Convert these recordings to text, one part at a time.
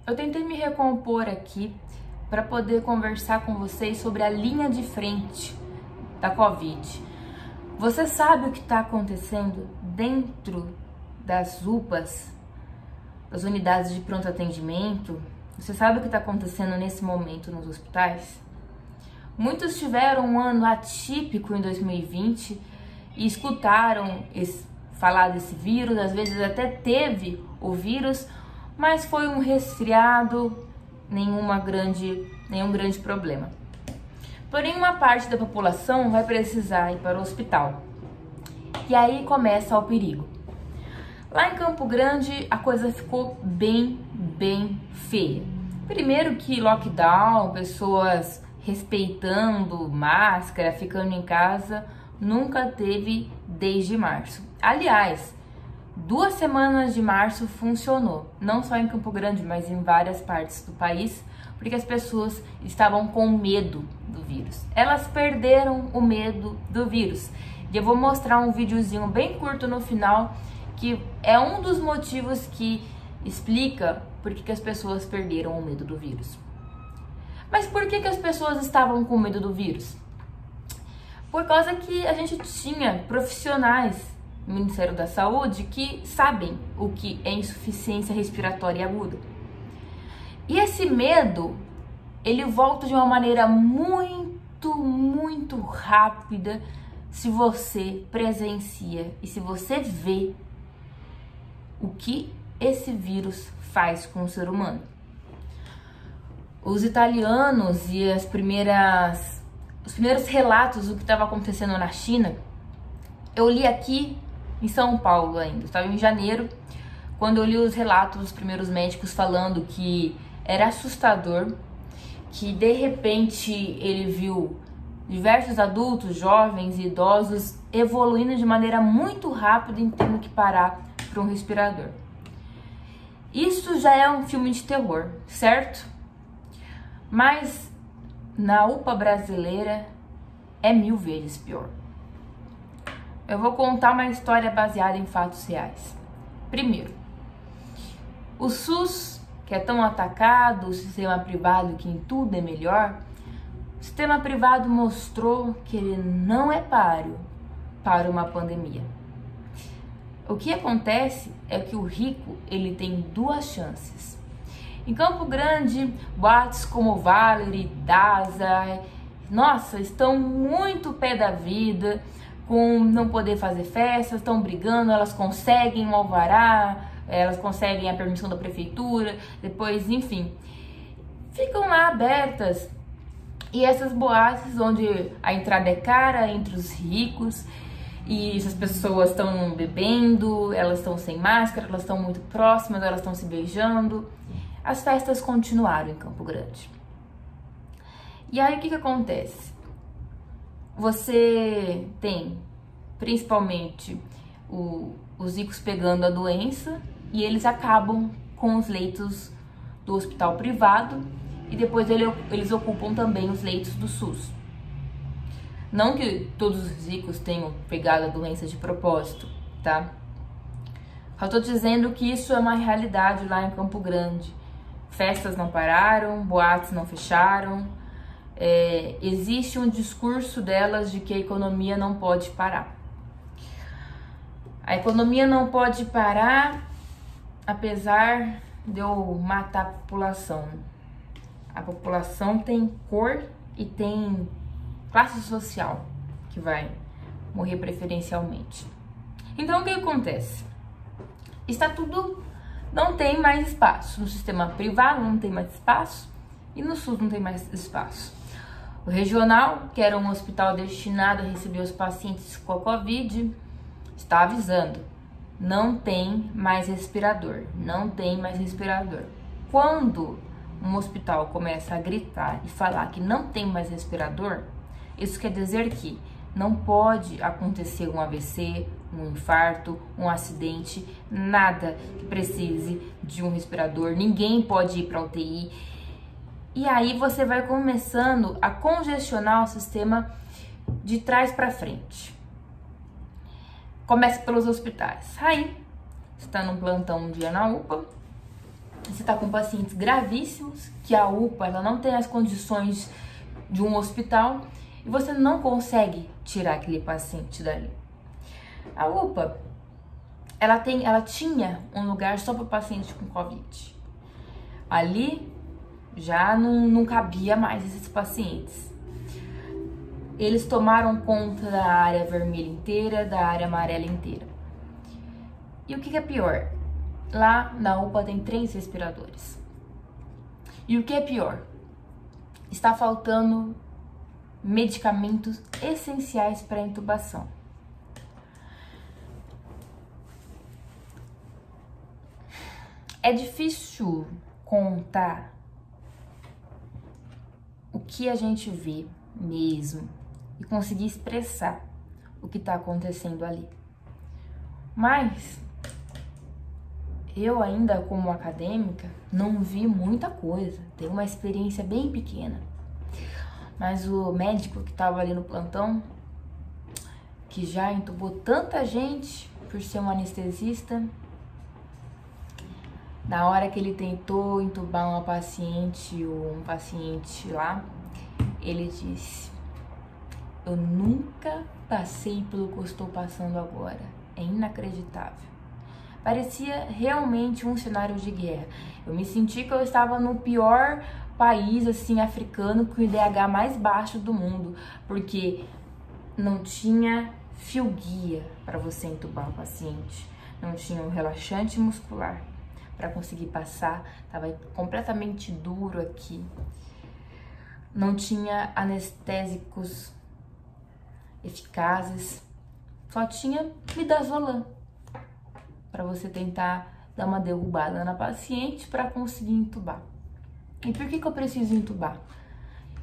eu tentei me recompor aqui para poder conversar com vocês sobre a linha de frente da Covid. Você sabe o que está acontecendo dentro das UPAs, das unidades de pronto atendimento? Você sabe o que está acontecendo nesse momento nos hospitais? Muitos tiveram um ano atípico em 2020 e escutaram falar desse vírus, às vezes até teve o vírus, mas foi um resfriado, nenhum grande problema. Porém, uma parte da população vai precisar ir para o hospital. E aí começa o perigo. Lá em Campo Grande, a coisa ficou bem feia. Primeiro que lockdown, pessoas respeitando máscara, ficando em casa, nunca teve desde março. Aliás, 2 semanas de março funcionou, não só em Campo Grande, mas em várias partes do país, porque as pessoas estavam com medo do vírus. Elas perderam o medo do vírus. E eu vou mostrar um videozinho bem curto no final, que é um dos motivos que explica por que as pessoas perderam o medo do vírus. Mas por que as pessoas estavam com medo do vírus? Por causa que a gente tinha profissionais no Ministério da Saúde que sabem o que é insuficiência respiratória aguda. E esse medo, ele volta de uma maneira muito rápida se você presencia e se você vê o que esse vírus faz com o ser humano. Os italianos e os primeiros relatos do que estava acontecendo na China, eu li aqui em São Paulo ainda, estava em janeiro, quando eu li os relatos dos primeiros médicos falando que era assustador, que de repente ele viu diversos adultos, jovens e idosos evoluindo de maneira muito rápida e tendo que parar para um respirador. Isso já é um filme de terror, certo? Mas na UPA brasileira é 1000 vezes pior. Eu vou contar uma história baseada em fatos reais. Primeiro, o SUS, que é tão atacado, o sistema privado que em tudo é melhor, o sistema privado mostrou que ele não é páreo para uma pandemia. O que acontece é que o rico, ele tem 2 chances. Em Campo Grande, boates como Valerie, Daza, nossa, estão muito pé da vida, com não poder fazer festas, estão brigando, elas conseguem um alvará, elas conseguem a permissão da prefeitura, depois, enfim, ficam lá abertas. E essas boates onde a entrada é cara entre os ricos, e essas pessoas estão bebendo, elas estão sem máscara, elas estão muito próximas, elas estão se beijando. As festas continuaram em Campo Grande. E aí o que acontece? Você tem principalmente os ricos pegando a doença e eles acabam com os leitos do hospital privado e depois eles ocupam também os leitos do SUS. Não que todos os ricos tenham pegado a doença de propósito, tá? Eu tô dizendo que isso é uma realidade lá em Campo Grande. Festas não pararam, boates não fecharam. Existe um discurso delas de que a economia não pode parar. A economia não pode parar, apesar de eu matar a população. A população tem cor e tem classe social que vai morrer preferencialmente. Então o que acontece? Está tudo, não tem mais espaço. No sistema privado não tem mais espaço e no SUS não tem mais espaço. O regional, que era um hospital destinado a receber os pacientes com a Covid, está avisando, não tem mais respirador, não tem mais respirador. Quando um hospital começa a gritar e falar que não tem mais respirador, isso quer dizer que não pode acontecer um AVC, um infarto, um acidente, nada que precise de um respirador, ninguém pode ir para UTI. E aí você vai começando a congestionar o sistema de trás para frente. Começa pelos hospitais. Aí, você está num plantão um dia na UPA, você está com pacientes gravíssimos, que a UPA ela não tem as condições de um hospital e você não consegue tirar aquele paciente dali. A UPA, ela tinha um lugar só para paciente com Covid. Ali já não cabia mais esses pacientes. Eles tomaram conta da área vermelha inteira, da área amarela inteira. E o que é pior? Lá na UPA tem 3 respiradores. E o que é pior? Está faltando medicamentos essenciais para intubação. É difícil contar o que a gente vê mesmo e conseguir expressar o que está acontecendo ali. Mas eu ainda como acadêmica não vi muita coisa, tenho uma experiência bem pequena. Mas o médico que estava ali no plantão, que já entubou tanta gente por ser um anestesista, na hora que ele tentou entubar uma paciente ou um paciente lá, ele disse: eu nunca passei pelo que eu estou passando agora, é inacreditável. Parecia realmente um cenário de guerra. Eu me senti que eu estava no pior país assim africano com o IDH mais baixo do mundo, porque não tinha fio guia para você entubar o paciente, não tinha um relaxante muscular para conseguir passar, estava completamente duro aqui, não tinha anestésicos eficazes, só tinha midazolam para você tentar dar uma derrubada na paciente para conseguir entubar. E por que eu preciso entubar?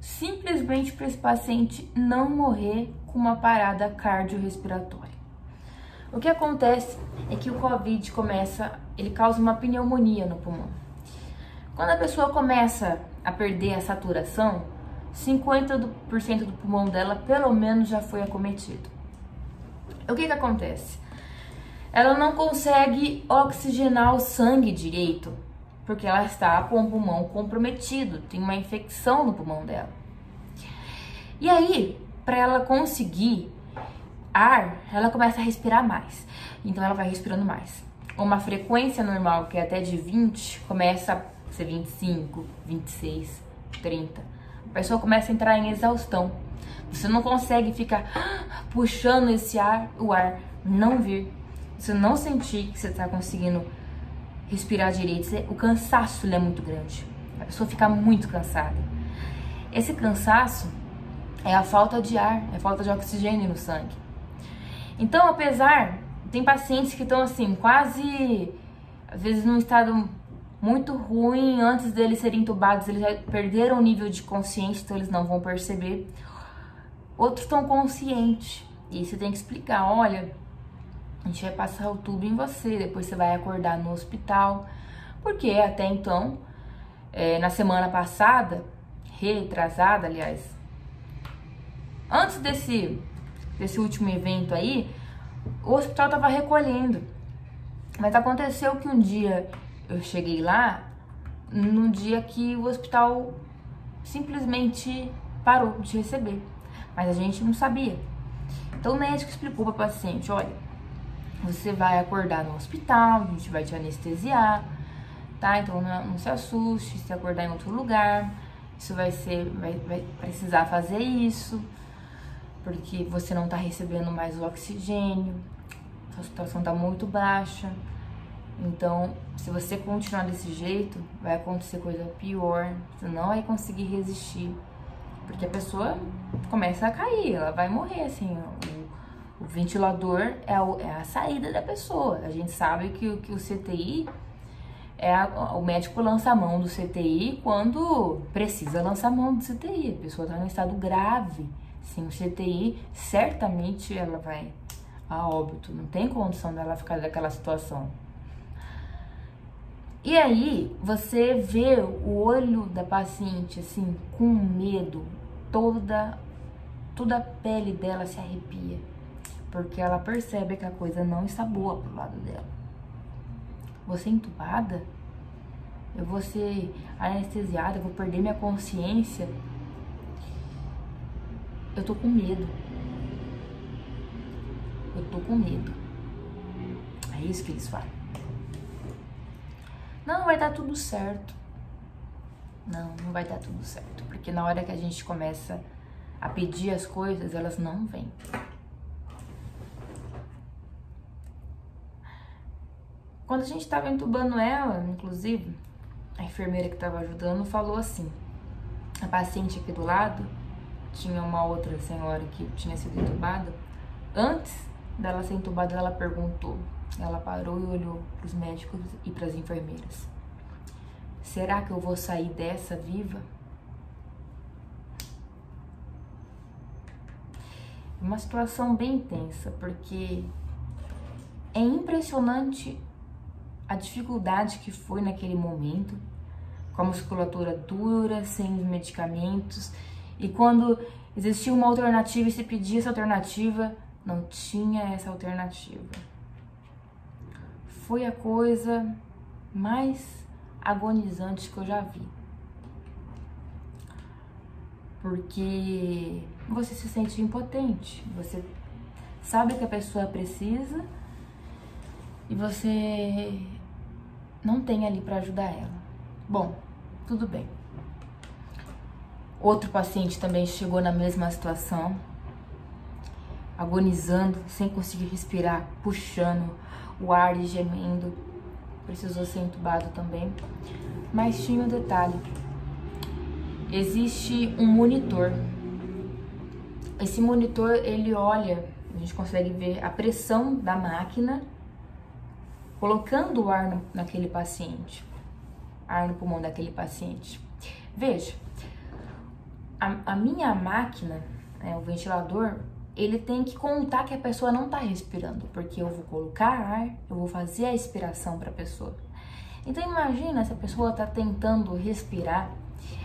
Simplesmente para esse paciente não morrer com uma parada cardiorrespiratória. O que acontece é que o Covid ele causa uma pneumonia no pulmão. Quando a pessoa começa a perder a saturação, 50% do pulmão dela pelo menos já foi acometido. O que acontece? Ela não consegue oxigenar o sangue direito, porque ela está com o pulmão comprometido, tem uma infecção no pulmão dela. E aí, para ela conseguir ar, ela começa a respirar mais. Então ela vai respirando mais. Uma frequência normal, que é até de 20, começa a ser 25, 26, 30. A pessoa começa a entrar em exaustão. Você não consegue ficar puxando o ar não vir. Você não sentir que você está conseguindo respirar direito. O cansaço é muito grande. A pessoa fica muito cansada. Esse cansaço é a falta de ar, é a falta de oxigênio no sangue. Então, tem pacientes que estão assim, quase, às vezes num estado muito ruim, antes deles serem entubados, eles já perderam o nível de consciência, então eles não vão perceber. Outros estão conscientes, e você tem que explicar: olha, a gente vai passar o tubo em você, depois você vai acordar no hospital. Porque até então, na semana passada, retrasada, aliás, antes desse último evento aí, o hospital estava recolhendo. Mas aconteceu que um dia eu cheguei lá, num dia que o hospital simplesmente parou de receber. Mas a gente não sabia. Então o médico explicou para o paciente: olha, você vai acordar no hospital, a gente vai te anestesiar, tá? Então não se assuste se acordar em outro lugar. Isso vai precisar fazer isso, porque você não tá recebendo mais o oxigênio, sua situação tá muito baixa. Então, se você continuar desse jeito, vai acontecer coisa pior, você não vai conseguir resistir, porque a pessoa começa a cair, ela vai morrer, assim. O ventilador é a saída da pessoa. A gente sabe que o CTI o médico lança a mão do CTI quando precisa lançar a mão do CTI. A pessoa está em um estado grave. Sim, o CTI, certamente ela vai a óbito. Não tem condição dela ficar naquela situação. E aí, você vê o olho da paciente, assim, com medo. Toda a pele dela se arrepia. Porque ela percebe que a coisa não está boa pro lado dela. Você entubada? eu vou ser anestesiada, eu vou perder minha consciência. Eu tô com medo. Eu tô com medo. É isso que eles falam. Não, vai dar tudo certo. Não vai dar tudo certo. Porque na hora que a gente começa a pedir as coisas, elas não vêm. Quando a gente tava entubando ela, inclusive, a enfermeira que tava ajudando falou assim: a paciente aqui do lado tinha uma outra senhora que tinha sido entubada. Antes dela ser entubada, ela perguntou. Ela parou e olhou para os médicos e para as enfermeiras: será que eu vou sair dessa viva? É uma situação bem tensa, porque é impressionante a dificuldade que foi naquele momento, com a musculatura dura, sem os medicamentos, e quando existia uma alternativa e se pedia essa alternativa, não tinha essa alternativa. Foi a coisa mais agonizante que eu já vi. Porque você se sente impotente, você sabe que a pessoa precisa e você não tem ali para ajudar ela. Bom, tudo bem. Outro paciente também chegou na mesma situação, agonizando, sem conseguir respirar, puxando o ar e gemendo. Precisou ser entubado também. Mas tinha um detalhe: existe um monitor. Esse monitor, ele olha, a gente consegue ver a pressão da máquina colocando o ar naquele paciente, ar no pulmão daquele paciente. Veja, a minha máquina, o ventilador, ele tem que contar que a pessoa não está respirando, porque eu vou colocar ar, eu vou fazer a expiração para a pessoa. Então imagina se a pessoa está tentando respirar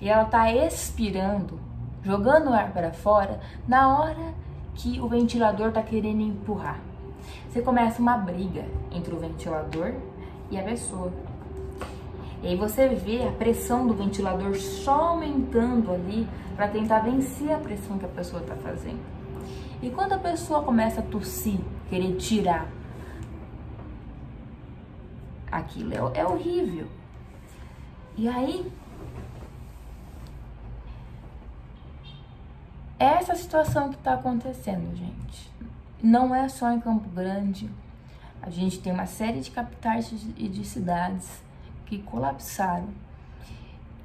e ela está expirando, jogando o ar para fora, na hora que o ventilador está querendo empurrar. Você começa uma briga entre o ventilador e a pessoa. E aí você vê a pressão do ventilador só aumentando ali para tentar vencer a pressão que a pessoa está fazendo. E quando a pessoa começa a tossir, querer tirar, aquilo é horrível. E aí, essa situação que está acontecendo, gente, não é só em Campo Grande. A gente tem uma série de capitais e de cidades que colapsaram.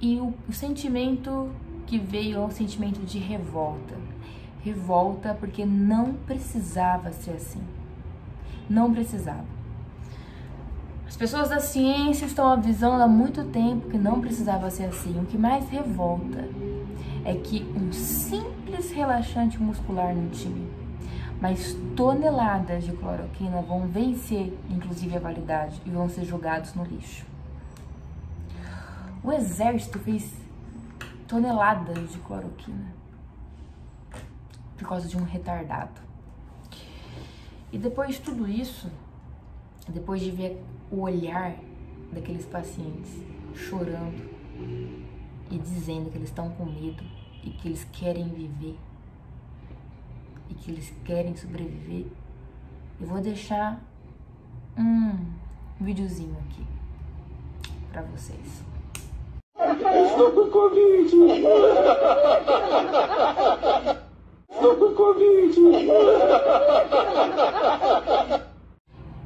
E o sentimento que veio é um sentimento de revolta. Revolta porque não precisava ser assim. Não precisava. As pessoas da ciência estão avisando há muito tempo que não precisava ser assim. O que mais revolta é que um simples relaxante muscular no time, mas toneladas de cloroquina vão vencer, inclusive, a validade e vão ser jogados no lixo. O exército fez toneladas de cloroquina por causa de um retardado. E depois de tudo isso, depois de ver o olhar daqueles pacientes chorando e dizendo que eles estão com medo e que eles querem viver e que eles querem sobreviver, eu vou deixar um videozinho aqui pra vocês. Estou com Covid! Estou com Covid!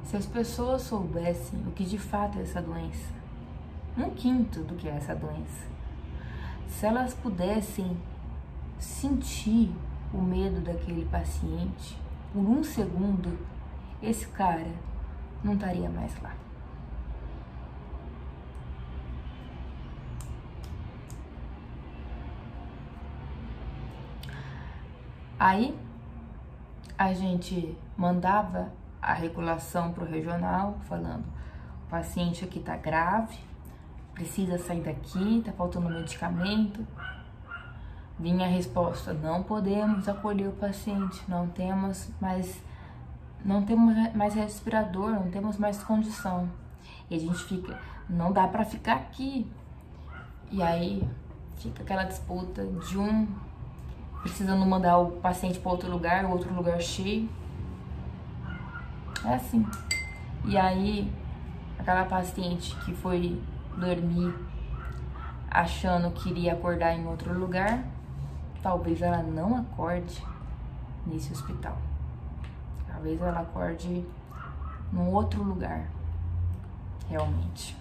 Se as pessoas soubessem o que de fato é essa doença, 1/5 do que é essa doença, se elas pudessem sentir o medo daquele paciente, por 1 segundo, esse cara não estaria mais lá. Aí, a gente mandava a regulação para o regional, falando: o paciente aqui tá grave, precisa sair daqui, tá faltando medicamento. Vinha a resposta: não podemos acolher o paciente, não temos mais respirador, não temos mais condição. E a gente fica: não dá pra ficar aqui. E aí fica aquela disputa de um precisando mandar o paciente para outro lugar, o outro lugar cheio. É assim. E aí, aquela paciente que foi dormir achando que iria acordar em outro lugar, talvez ela não acorde nesse hospital. Talvez ela acorde num outro lugar, realmente.